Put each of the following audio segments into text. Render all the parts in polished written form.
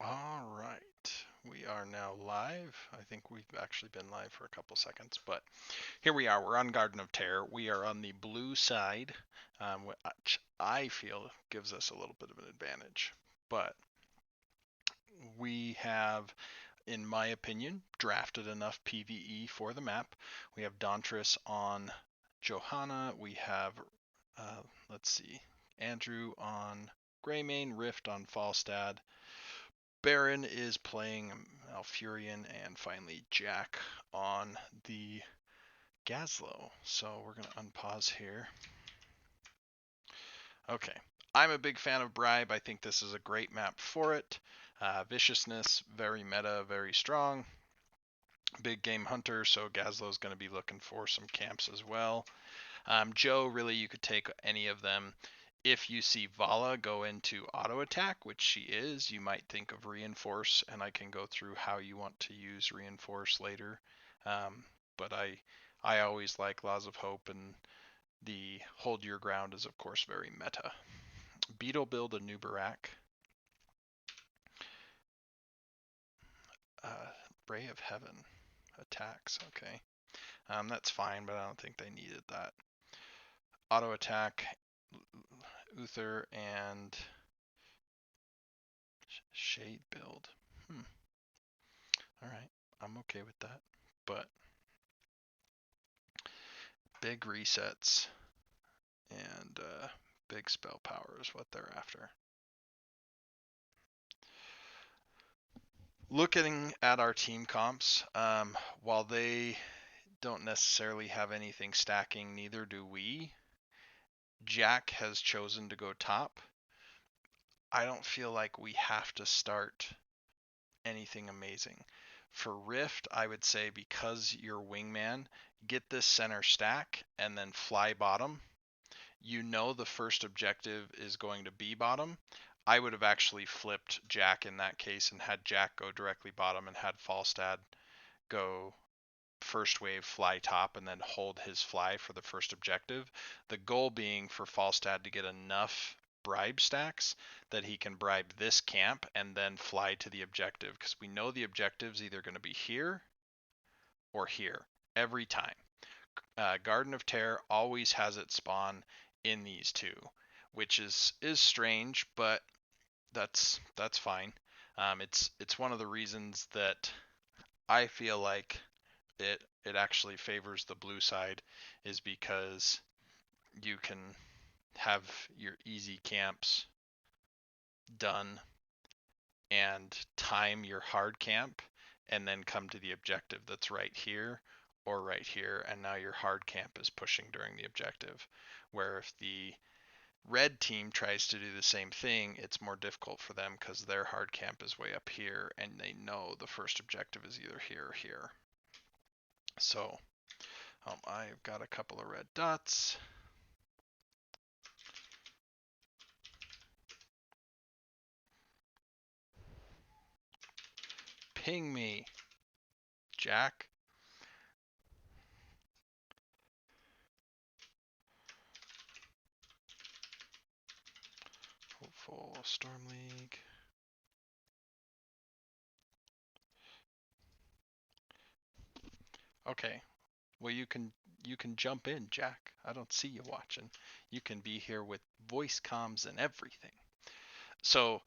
All right, we are now live. I think we've actually been live for a couple seconds, but here we are. We're on Garden of Terror. We are on the blue side, which I feel gives us a little bit of an advantage. But we have, in my opinion, drafted enough PvE for the map. We have Dauntress on Johanna. We have, let's see, Andrew on Greymane, Rift on Falstad. Baron is playing Alfurion, and finally Jack on the Gazlowe. So we're going to unpause here. Okay. I'm a big fan of Bribe. I think this is a great map for it. Viciousness, very meta, very strong. Big game hunter, so Gazlowe's going to be looking for some camps as well. Joe, really, you could take any of them. If you see Vala go into auto attack, which she is, you might think of reinforce, and I can go through how you want to use reinforce later. But I always like Laws of Hope, and the hold your ground is of course very meta. Beetle build a new Barak. Ray of Heaven attacks. Okay, that's fine, but I don't think they needed that. Auto attack, Uther, and Shade build. All right, I'm okay with that. But big resets and big spell power is what they're after. Looking at our team comps, while they don't necessarily have anything stacking, neither do we. Jack has chosen to go top. I don't feel like we have to start anything amazing. For Rift, I would say because you're wingman, get this center stack and then fly bottom. You know the first objective is going to be bottom. I would have actually flipped Jack in that case and had Jack go directly bottom and had Falstad go first wave fly top and then hold his fly for the first objective. The goal being for Falstad to get enough bribe stacks that he can bribe this camp and then fly to the objective, because we know the objective's either going to be here or here every time. Garden of Terror always has it spawn in these two, which is strange, but that's fine. It's one of the reasons that I feel like it actually favors the blue side, is because you can have your easy camps done and time your hard camp and then come to the objective that's right here or right here, and now your hard camp is pushing during the objective. Where if the red team tries to do the same thing, it's more difficult for them because their hard camp is way up here and they know the first objective is either here or here. So I've got a couple of red dots. Ping me, Jack. Hopeful Storm League. Okay. Well, you can jump in, Jack. I don't see you watching. You can be here with voice comms and everything. So,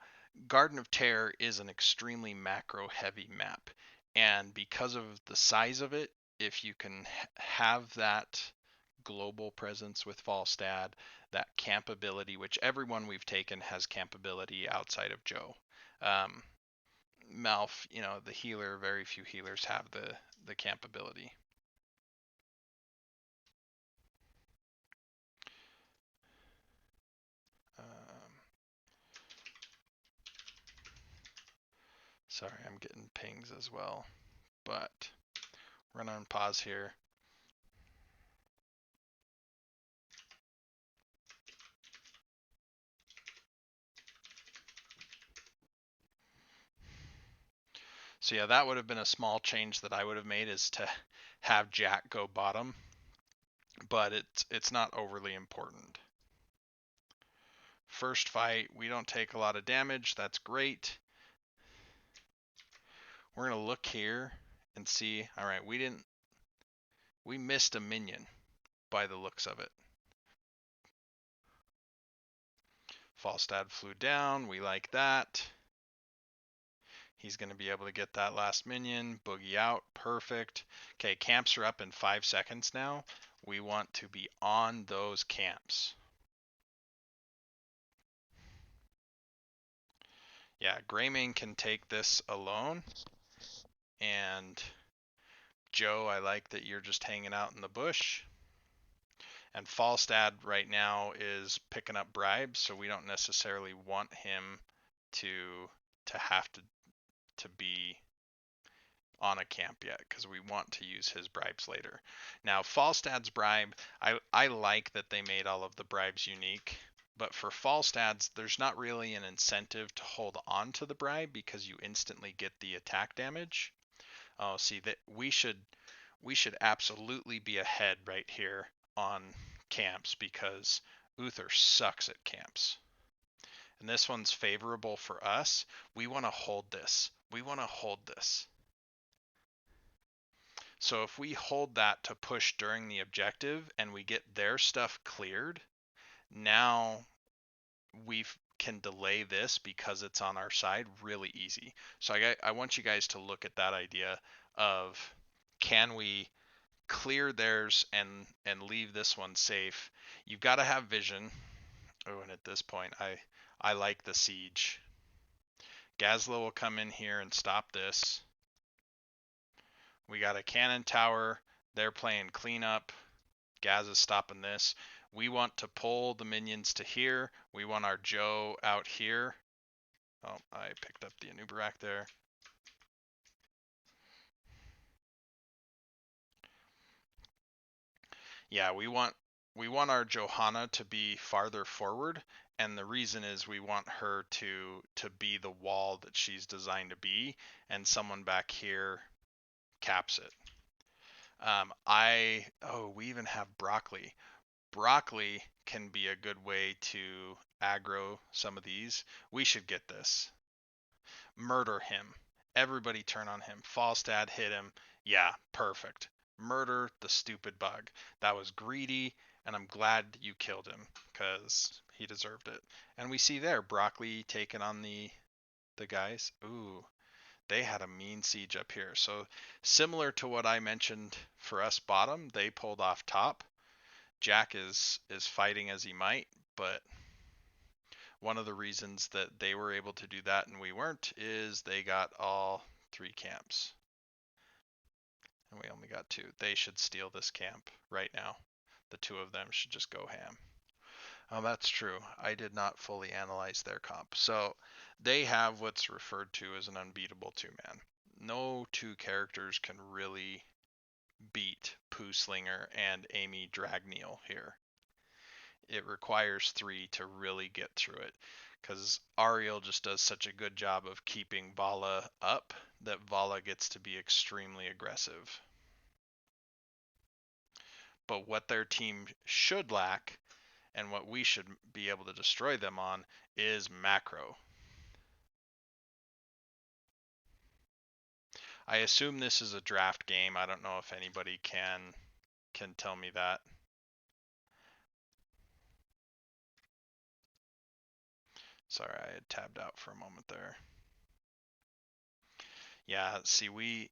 Garden of Terror is an extremely macro heavy map, and because of the size of it, if you can have that global presence with Falstad, that campability, which everyone we've taken has campability outside of Joe. Malf, the healer, very few healers have the campability. Sorry, I'm getting pings as well, but we're gonna unpause here. So yeah, that would have been a small change that I would have made, is to have Jack go bottom, but it's not overly important. First fight, we don't take a lot of damage. That's great. We're going to look here and see, all right, we missed a minion by the looks of it. Falstad flew down. We like that. He's going to be able to get that last minion. Boogie out. Perfect. Okay, camps are up in 5 seconds now. We want to be on those camps. Yeah, Greymane can take this alone. And Joe, I like that you're just hanging out in the bush. And Falstad right now is picking up bribes, so we don't necessarily want him to have to be on a camp yet, because we want to use his bribes later. Now, Falstad's bribe, I like that they made all of the bribes unique, but for Falstad's, there's not really an incentive to hold on to the bribe because you instantly get the attack damage. Oh, see that we should absolutely be ahead right here on camps because Uther sucks at camps. And this one's favorable for us. We want to hold this. We want to hold this. So if we hold that to push during the objective and we get their stuff cleared, now we can delay this because it's on our side really easy. So I want you guys to look at that idea of, can we clear theirs and leave this one safe? You've got to have vision. Oh, and at this point, I like the siege. Gazla will come in here and stop this. We got a cannon tower. They're playing cleanup. Gaz is stopping this. We want to pull the minions to here. We want our Joe out here. Oh, I picked up the Anubarak there. Yeah, we want our Johanna to be farther forward, and the reason is we want her to be the wall that she's designed to be, and someone back here caps it. We even have broccoli. Broccoli can be a good way to aggro some of these. We should get this. Murder him. Everybody turn on him. Falstad hit him. Yeah, perfect. Murder the stupid bug. That was greedy, and I'm glad you killed him because he deserved it. And we see there broccoli taking on the guys. Ooh, they had a mean siege up here. So similar to what I mentioned for us bottom, they pulled off top. Jack is fighting as he might, but one of the reasons that they were able to do that and we weren't is they got all 3 camps. And we only got 2. They should steal this camp right now. The 2 of them should just go ham. Oh, that's true. I did not fully analyze their comp. So they have what's referred to as an unbeatable 2-man. No 2 characters can really beat Pooh Slinger and Amy Dragneel here. It requires 3 to really get through it, because Ariel just does such a good job of keeping Vala up that Vala gets to be extremely aggressive. But what their team should lack, and what we should be able to destroy them on, is macro. I assume this is a draft game. I don't know if anybody can tell me that. Sorry, I had tabbed out for a moment there. Yeah, see, we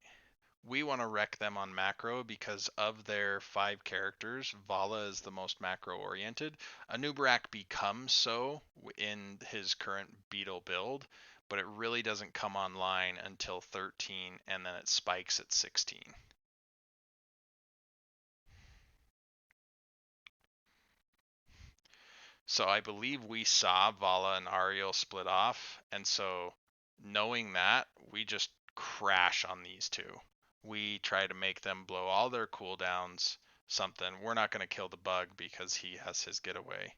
want to wreck them on macro because of their 5 characters. Vala is the most macro oriented. Anubarak becomes so in his current Beetle build, but it really doesn't come online until 13, and then it spikes at 16. So I believe we saw Vala and Ariel split off, and so knowing that, we just crash on these 2. We try to make them blow all their cooldowns, something. We're not going to kill the bug because he has his getaway.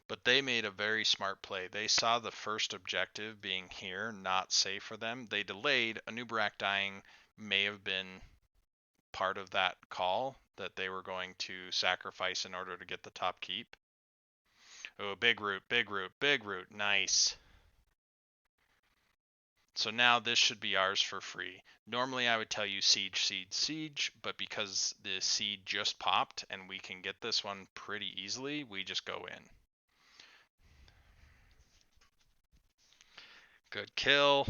But they made a very smart play. They saw the first objective being here, not safe for them. They delayed. Anubarak dying may have been part of that call that they were going to sacrifice in order to get the top keep. Oh, big root, big root, big root. Nice. So now this should be ours for free. Normally I would tell you siege, siege, siege, but because the seed just popped and we can get this one pretty easily, we just go in. Good kill.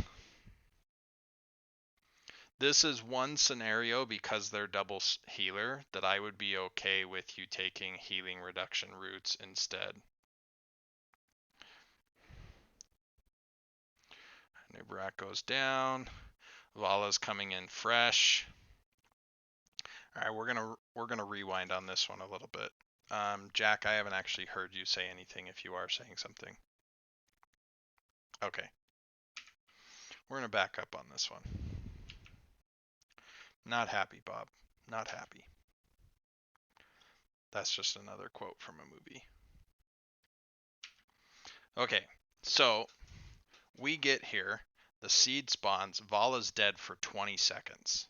This is one scenario because they're double healer that I would be okay with you taking healing reduction roots instead. Nubarak goes down. Vala's coming in fresh. All right, we're gonna rewind on this one a little bit. Jack, I haven't actually heard you say anything. If you are saying something, okay, we're gonna back up on this one. Not happy, Bob. Not happy. That's just another quote from a movie. Okay, so we get here. The seed spawns. Vala's dead for 20 seconds.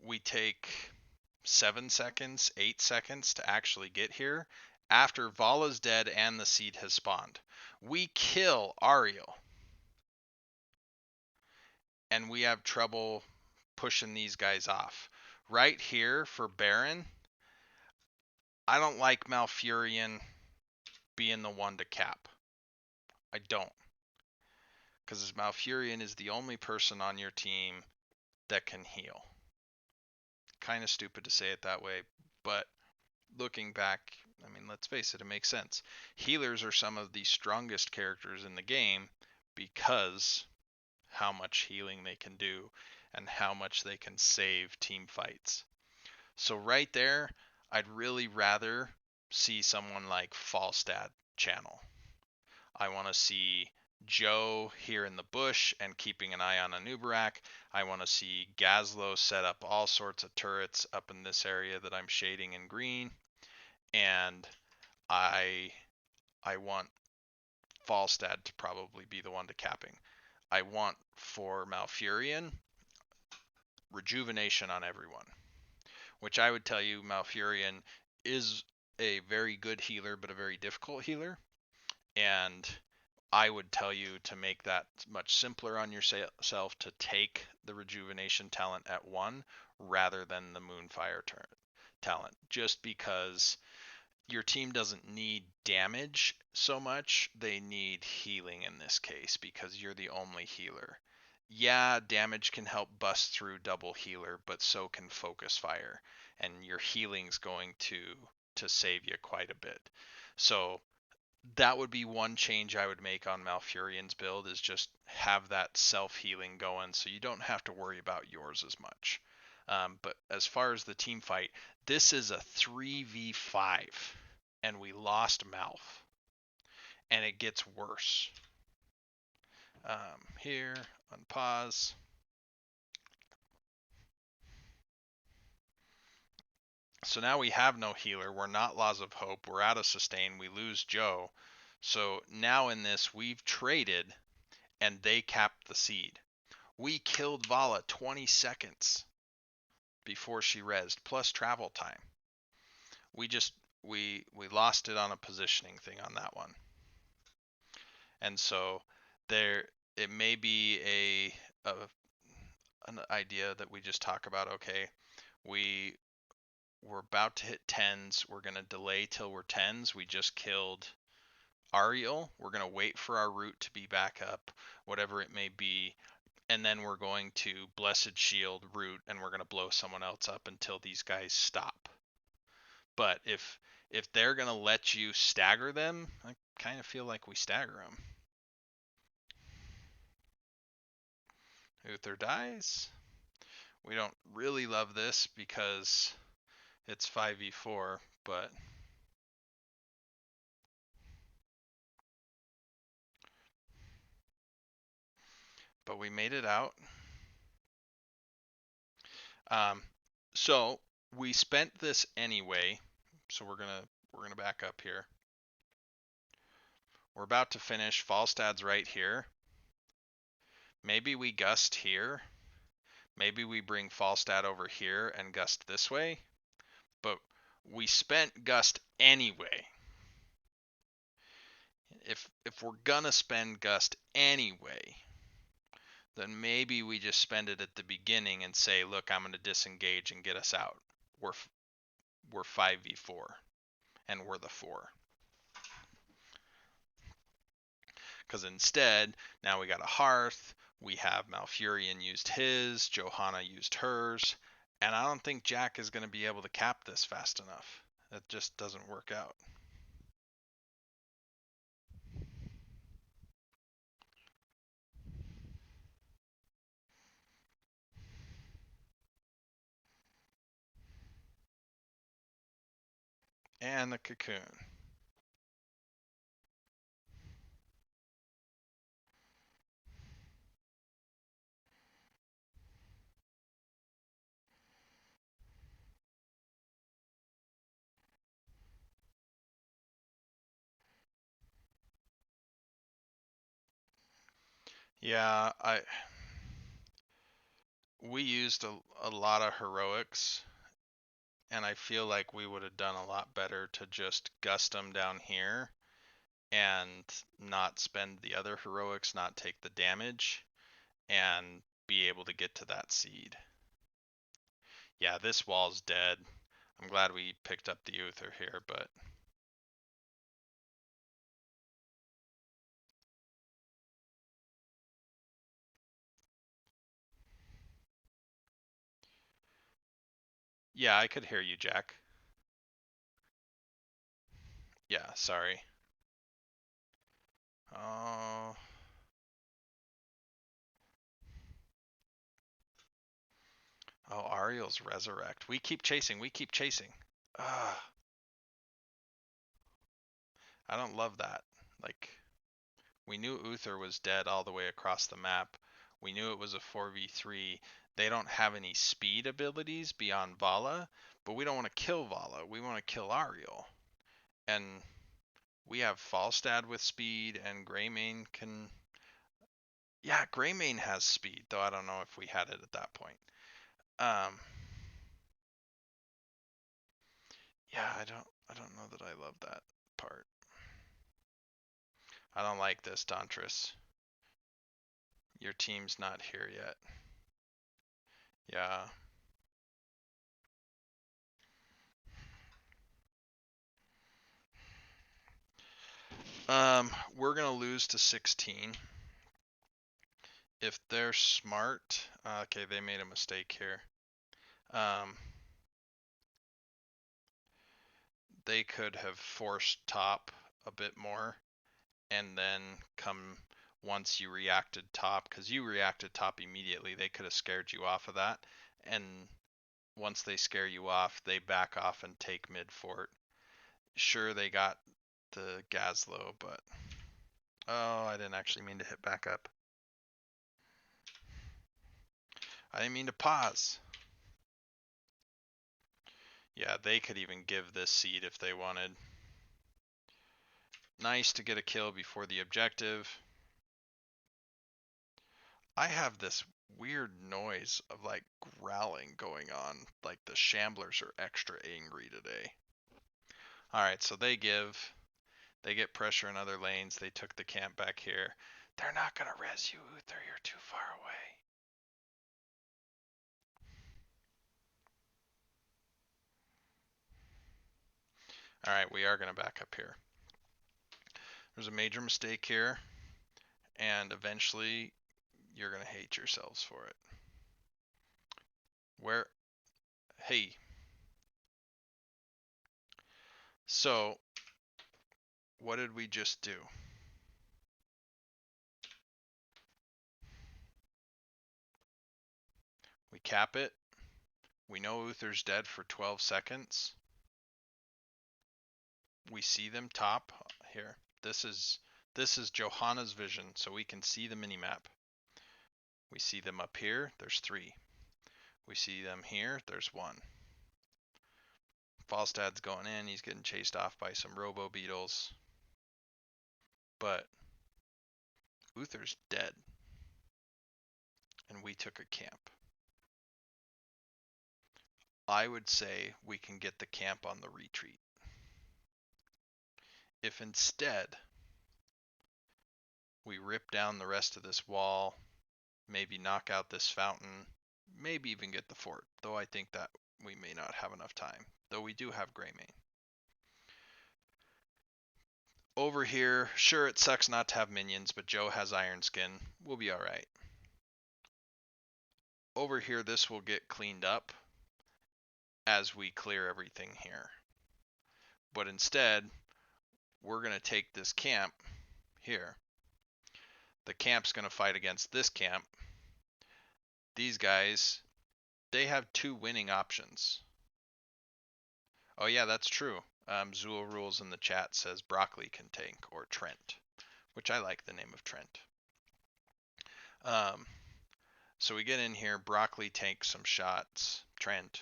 We take 7 seconds, 8 seconds to actually get here after Vala's dead and the seed has spawned. We kill Ariel. And we have trouble pushing these guys off. Right here for Baron, I don't like Malfurion being the one to cap. I don't. Because Malfurion is the only person on your team that can heal. Kind of stupid to say it that way, but looking back, I mean, let's face it, it makes sense. Healers are some of the strongest characters in the game because how much healing they can do and how much they can save team fights. So right there, I'd really rather see someone like Falstad channel. I want to see Joe here in the bush and keeping an eye on Anubarak. I want to see Gazlo set up all sorts of turrets up in this area that I'm shading in green. And I want Falstad to probably be the one to capping. I want for Malfurion rejuvenation on everyone, which I would tell you Malfurion is a very good healer, but a very difficult healer. And I would tell you to make that much simpler on yourself to take the rejuvenation talent at 1 rather than the Moonfire talent, just because your team doesn't need damage so much. They need healing in this case because you're the only healer. Yeah, damage can help bust through double healer, but so can focus fire, and your healing's going to save you quite a bit. So that would be one change I would make on Malfurion's build, is just have that self-healing going so you don't have to worry about yours as much. But as far as the team fight, this is a 3v5 and we lost Malf. And it gets worse. Here, unpause. So now we have no healer. We're not Laws of Hope. We're out of sustain. We lose Joe. So now in this, we've traded and they capped the seed. We killed Vala 20 seconds before she rezzed, plus travel time. We lost it on a positioning thing on that one. And so it may be an idea that we just talk about. Okay, we're about to hit 10s. We're gonna delay till we're 10s. We just killed Ariel. We're gonna wait for our root to be back up, whatever it may be, and then we're going to Blessed Shield root, and we're gonna blow someone else up until these guys stop. But if they're gonna let you stagger them, I kind of feel like we stagger them. Uther dies. We don't really love this because it's 5v4, but we made it out. So we spent this anyway. So we're gonna back up here. We're about to finish. Falstad's right here. Maybe we gust here. Maybe we bring Falstad over here and gust this way. But We spent Gust anyway. If we're gonna spend Gust anyway, then maybe we just spend it at the beginning and say, look, I'm gonna disengage and get us out. We're 5v4 and we're the 4. Because instead, now we got a Hearth, we have Malfurion used his, Johanna used hers, and I don't think Jack is going to be able to cap this fast enough. It just doesn't work out. And the Cocoon. Yeah, we used a lot of heroics, and I feel like we would have done a lot better to just gust them down here and not spend the other heroics, not take the damage, and be able to get to that seed. Yeah, this wall's dead. I'm glad we picked up the Uther here, but yeah, I could hear you, Jack. Yeah, sorry. Oh, oh, Ariel's resurrect. We keep chasing. We keep chasing. Ugh, I don't love that. Like, we knew Uther was dead all the way across the map. We knew it was a 4v3. They don't have any speed abilities beyond Vala, but we don't want to kill Vala. We want to kill Ariel. And we have Falstad with speed, and Greymane can. Yeah, Greymane has speed, though I don't know if we had it at that point. Um, yeah, I don't know that I love that part. I don't like this, Dantris. Your team's not here yet. Yeah. We're gonna lose to 16. If they're smart, okay, they made a mistake here. They could have forced top a bit more, and then come once you reacted top, because you reacted top immediately, they could have scared you off of that. And once they scare you off, they back off and take mid fort. Sure, they got the Gazlo, but oh, I didn't actually mean to hit back up. I didn't mean to pause. Yeah, they could even give this seed if they wanted. Nice to get a kill before the objective. I have this weird noise of like growling going on. Like the Shamblers are extra angry today. Alright, so they give. They get pressure in other lanes. They took the camp back here. They're not going to res you, Uther. You're too far away. Alright, we are going to back up here. There's a major mistake here, and eventually you're going to hate yourselves for it. Where? Hey. So, what did we just do? We cap it. We know Uther's dead for 12 seconds. We see them top here. This is Johanna's vision, so we can see the minimap. We see them up here. There's 3. We see them here. There's 1. Falstad's going in. He's getting chased off by some Robo Beetles. But Uther's dead. And we took a camp. I would say we can get the camp on the retreat. If instead we rip down the rest of this wall, maybe knock out this fountain, maybe even get the fort, though I think that we may not have enough time, though we do have Greymane. Over here, sure, it sucks not to have minions, but Joe has Iron Skin. We'll be alright. Over here, this will get cleaned up as we clear everything here. But instead, we're going to take this camp here. The camp's going to fight against this camp. These guys, they have 2 winning options. Oh yeah, that's true. Zool Rules in the chat says Broccoli can tank, or Trent, which I like the name of Trent. So we get in here, Broccoli tanks some shots, Trent.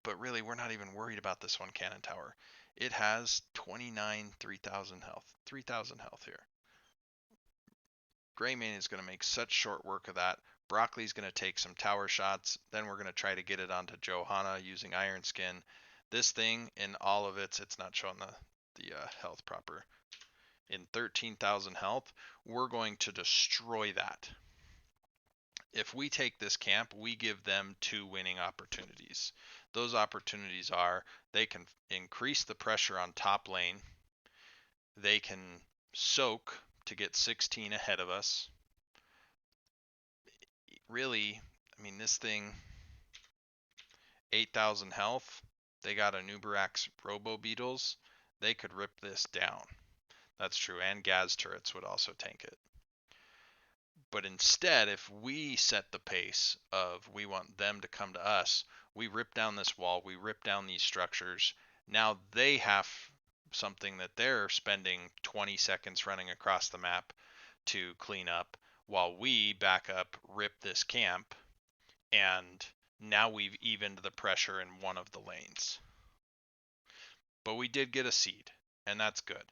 But really, we're not even worried about this one cannon tower. It has 29, 3,000 health. 3,000 health here. Greymane is going to make such short work of that. Broccoli's going to take some tower shots. Then we're going to try to get it onto Johanna using Iron Skin. This thing, in all of it's not showing the health proper. In 13,000 health, we're going to destroy that. If we take this camp, we give them 2 winning opportunities. Those opportunities are they can increase the pressure on top lane. They can soak to get 16 ahead of us. Really, I mean, this thing, 8,000 health. They got a Nubarak's Robo Beetles. They could rip this down. That's true, and Gaz turrets would also tank it. But instead, if we set the pace of we want them to come to us, we rip down this wall, we rip down these structures. Now they have something that they're spending 20 seconds running across the map to clean up, while we back up, rip this camp, and now we've evened the pressure in one of the lanes. But we did get a seed, and that's good.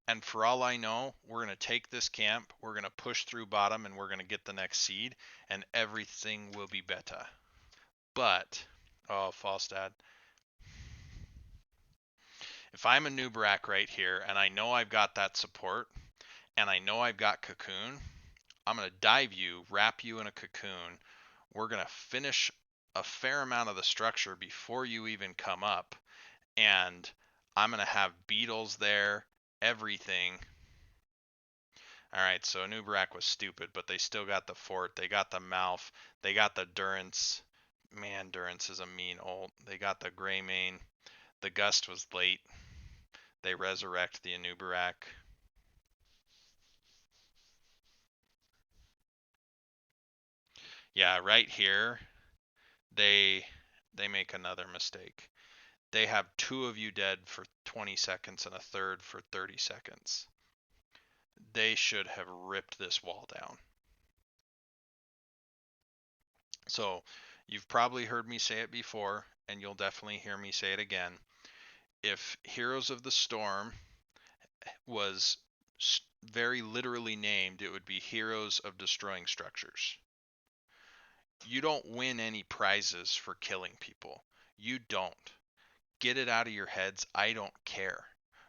And for all I know, we're going to take this camp, we're going to push through bottom, and we're going to get the next seed, and everything will be better. But, oh, Falstad. If I'm a Nubarak right here, and I know I've got that support, and I know I've got Cocoon, I'm going to dive you, wrap you in a Cocoon. We're going to finish a fair amount of the structure before you even come up, and I'm going to have beetles there, everything. Alright, so Nubarak was stupid, but they still got the fort, they got the Malf, they got the Durance. Man, Durance is a mean ult. They got the Greymane. The Gust was late. They resurrect the Anubarak. Yeah, right here, they make another mistake. They have 2 of you dead for 20 seconds and a third for 30 seconds. They should have ripped this wall down. So, you've probably heard me say it before, and you'll definitely hear me say it again. If Heroes of the Storm was very literally named, it would be Heroes of Destroying Structures. You don't win any prizes for killing people. You don't. Get it out of your heads. I don't care.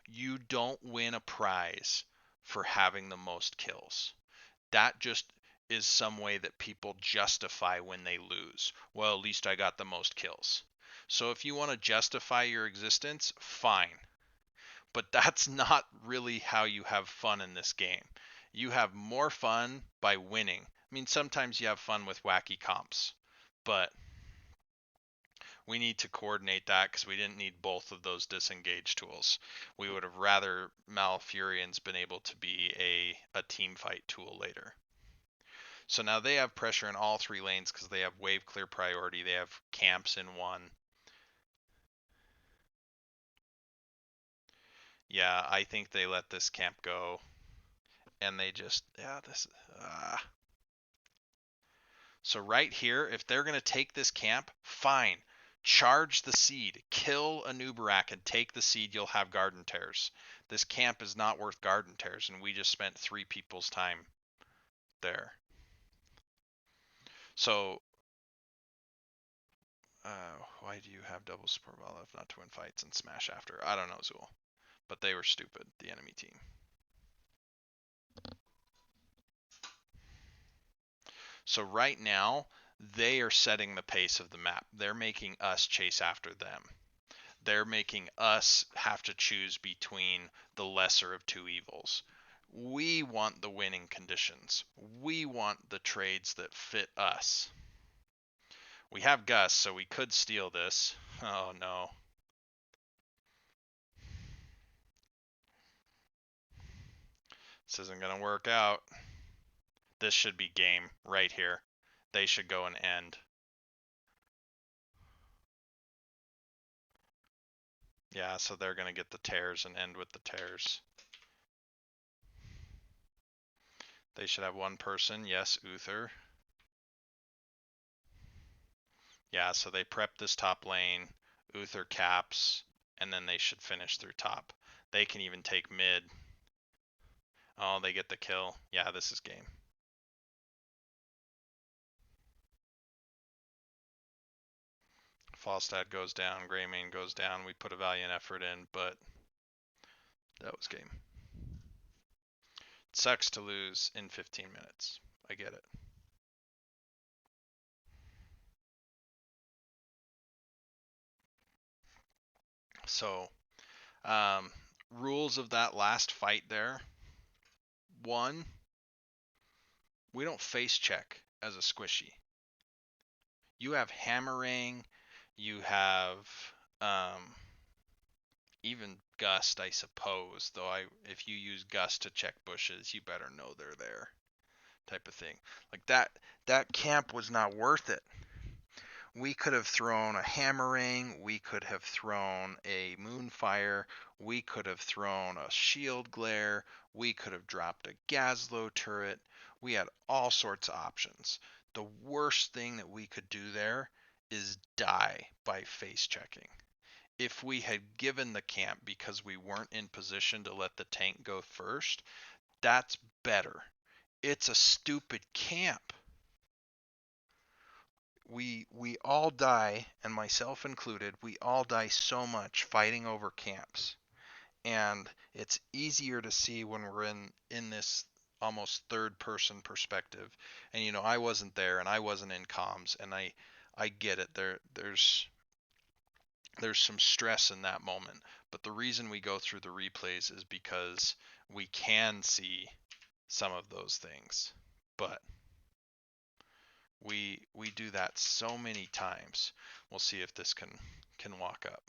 You don't win a prize for having the most kills. That just is some way that people justify when they lose. Well, at least I got the most kills. So if you want to justify your existence, fine. But that's not really how you have fun in this game. You have more fun by winning. I mean, sometimes you have fun with wacky comps, but we need to coordinate that because we didn't need both of those disengage tools. We would have rather Malfurions been able to be a team fight tool later. So now they have pressure in all 3 lanes because they have wave clear priority. They have camps in 1. Yeah, I think they let this camp go. And they just, yeah, this, So right here, if they're going to take this camp, fine. Charge the seed. Kill a Nubarak and take the seed. You'll have Garden Tears. This camp is not worth Garden Tears, and we just spent 3 people's time there. So Why do you have double support well if not to win fights and smash after? I don't know, Zool. But they were stupid, the enemy team. So right now, they are setting the pace of the map. They're making us chase after them. They're making us have to choose between the lesser of two evils. We want the winning conditions. We want the trades that fit us. We have Gus, so we could steal this. Oh no. This isn't going to work out. This should be game right here. They should go and end. Yeah, so they're going to get the tears and end with the tears. They should have one person. Yes, Uther. Yeah, so they prep this top lane. Uther caps, and then they should finish through top. They can even take mid. Oh, they get the kill. Yeah, this is game. Falstad goes down, Greymane goes down. We put a valiant effort in, but that was game. It sucks to lose in 15 minutes. I get it. So, rules of that last fight there. One, we don't face check as a squishy. You have hammering, you have even gust, I suppose. Though if you use gust to check bushes, you better know they're there, type of thing. Like that camp was not worth it. We could have thrown a hammering, we could have thrown a moonfire, we could have thrown a shield glare, we could have dropped a Gazlowe turret. We had all sorts of options. The worst thing that we could do there is die by face checking. If we had given the camp because we weren't in position to let the tank go first, that's better. It's a stupid camp. We all die, and myself included, we all die so much fighting over camps. And it's easier to see when we're in this almost third person perspective. And I wasn't there and I wasn't in comms, and I get it. There's some stress in that moment. But the reason we go through the replays is because we can see some of those things. But we do that so many times. We'll see if this can walk up.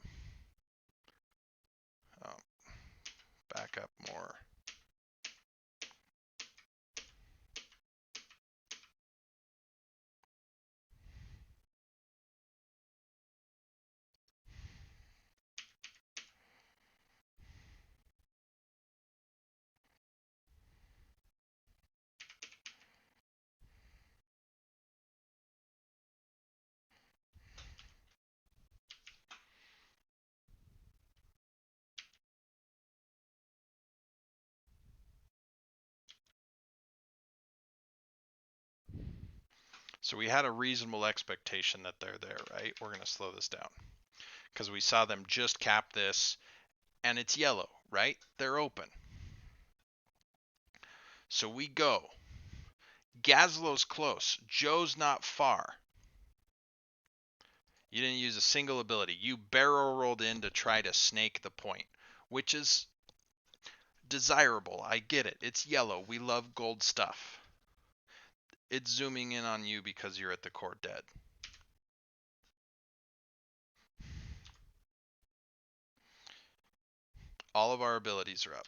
Back up more. So we had a reasonable expectation that they're there, right? We're going to slow this down because we saw them just cap this, and it's yellow, right? They're open. So we go. Gazlowe's close. Joe's not far. You didn't use a single ability. You barrel rolled in to try to snake the point, which is desirable. I get it. It's yellow. We love gold stuff. It's zooming in on you because you're at the core dead. All of our abilities are up.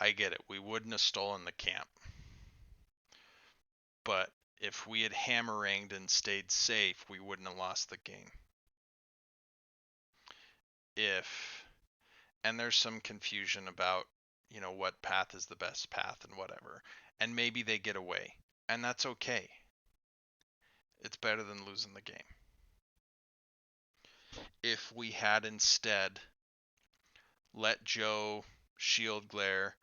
I get it. We wouldn't have stolen the camp. But if we had hammeranged and stayed safe, we wouldn't have lost the game. And there's some confusion about, what path is the best path and whatever. And maybe they get away. And that's okay. It's better than losing the game. If we had instead let Joe shield glare,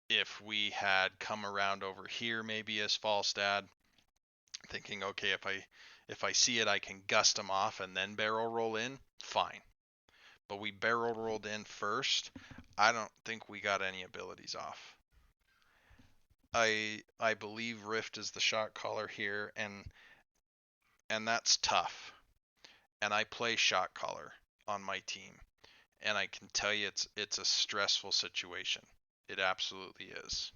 if we had come around over here maybe as Falstad, thinking, okay, if I see it, I can gust them off and then barrel roll in, fine. But we barrel rolled in first. I don't think we got any abilities off. I believe Rift is the shot caller here, and that's tough. And I play shot caller on my team, and I can tell you it's a stressful situation. It absolutely is.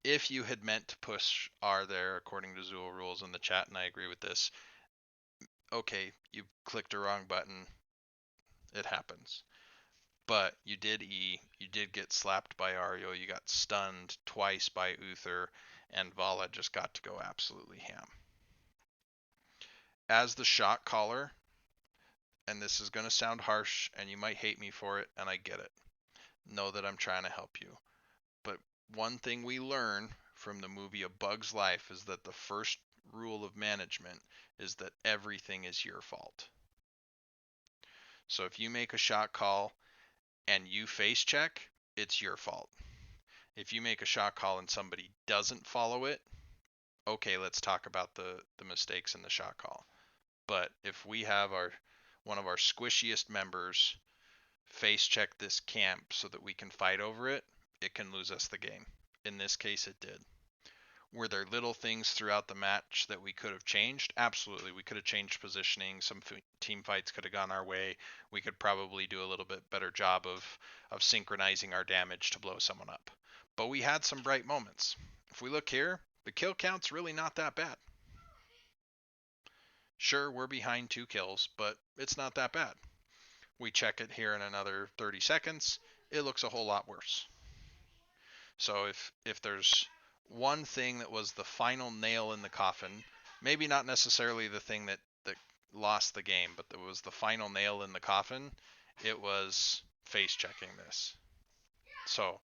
If you had meant to push R there according to Zool rules in the chat, and I agree with this, okay, you clicked a wrong button. It happens. But you did E, you did get slapped by Ario, you got stunned twice by Uther, and Vala just got to go absolutely ham. As the shot caller, and this is going to sound harsh, and you might hate me for it, and I get it. Know that I'm trying to help you. But one thing we learn from the movie A Bug's Life is that the first rule of management is that everything is your fault. So if you make a shot call and you face check, it's your fault. If you make a shot call and somebody doesn't follow it, okay, let's talk about the mistakes in the shot call. But if we have one of our squishiest members face check this camp so that we can fight over it, it can lose us the game. In this case, it did. Were there little things throughout the match that we could have changed? Absolutely. We could have changed positioning. Some team fights could have gone our way. We could probably do a little bit better job of synchronizing our damage to blow someone up. But we had some bright moments. If we look here, the kill count's really not that bad. Sure, we're behind 2 kills, but it's not that bad. We check it here in another 30 seconds, it looks a whole lot worse. So if there's one thing that was the final nail in the coffin, maybe not necessarily the thing that lost the game, but that was the final nail in the coffin, it was face checking this. So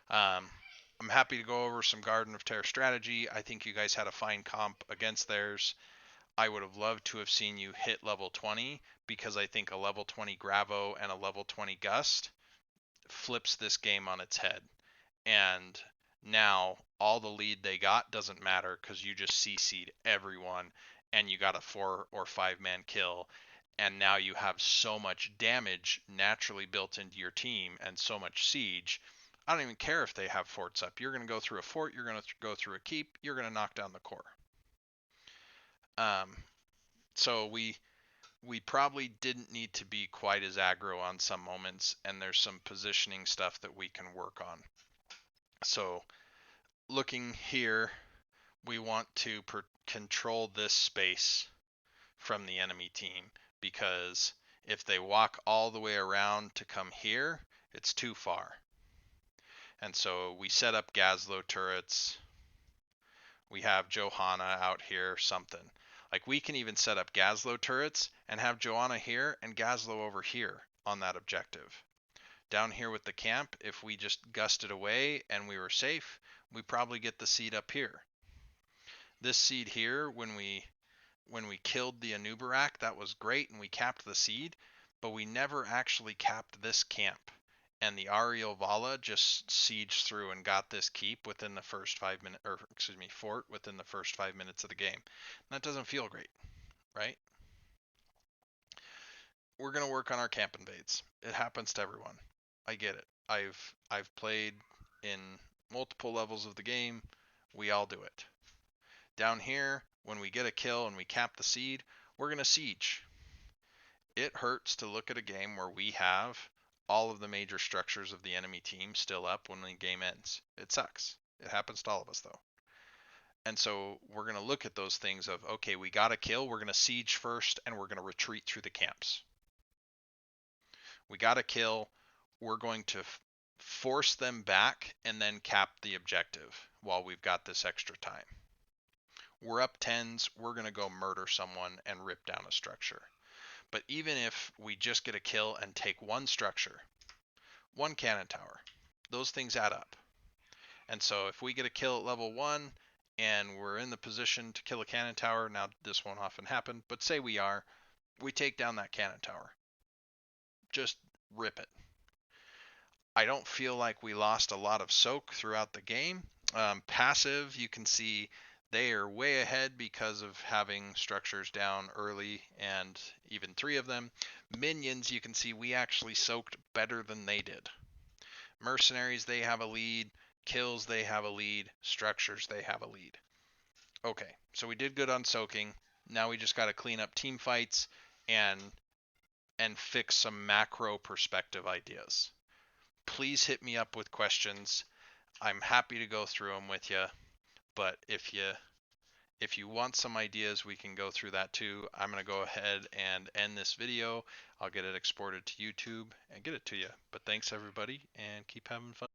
I'm happy to go over some Garden of Terror strategy. I think you guys had a fine comp against theirs. I would have loved to have seen you hit level 20, because I think a level 20 Gravo and a level 20 Gust flips this game on its head. And now all the lead they got doesn't matter because you just CC'd everyone and you got a 4 or 5 man kill. And now you have so much damage naturally built into your team and so much siege. I don't even care if they have forts up. You're going to go through a fort, you're going to go through a keep, you're going to knock down the core. So we probably didn't need to be quite as aggro on some moments, and there's some positioning stuff that we can work on. So looking here, we want to control this space from the enemy team, because if they walk all the way around to come here, it's too far. And so we set up Gazlo turrets. We have Johanna out here, something. Like we can even set up Gazlo turrets and have Johanna here and Gazlo over here on that objective. Down here with the camp, if we just gusted away and we were safe, we probably get the seed up here. This seed here, when we killed the Anubarak, that was great and we capped the seed, but we never actually capped this camp. And the Ariel Vala just sieged through and got this keep within the first 5 minutes, or excuse me, fort within the first 5 minutes of the game. And that doesn't feel great, right? We're gonna work on our camp invades. It happens to everyone. I get it. I've played in multiple levels of the game. We all do it. Down here, when we get a kill and we cap the seed, we're gonna siege. It hurts to look at a game where we have all of the major structures of the enemy team still up when the game ends. It sucks. It happens to all of us though. And so we're going to look at those things of, okay, we got a kill, we're going to siege first, and we're going to retreat through the camps. We got a kill, we're going to force them back and then cap the objective while we've got this extra time. We're up 10s, we're going to go murder someone and rip down a structure. But even if we just get a kill and take one structure, one cannon tower. Those things add up. And so if we get a kill at level 1 and we're in the position to kill a cannon tower, now this won't often happen, but say we are, we take down that cannon tower. Just rip it. I don't feel like we lost a lot of soak throughout the game. Passive, you can see they are way ahead because of having structures down early and even 3 of them. Minions, you can see we actually soaked better than they did. Mercenaries, they have a lead. Kills, they have a lead. Structures, they have a lead. Okay, so we did good on soaking. Now we just got to clean up team fights and fix some macro perspective ideas. Please hit me up with questions. I'm happy to go through them with you. But if you want some ideas, we can go through that too. I'm going to go ahead and end this video. I'll get it exported to YouTube and get it to you. But thanks everybody, and keep having fun.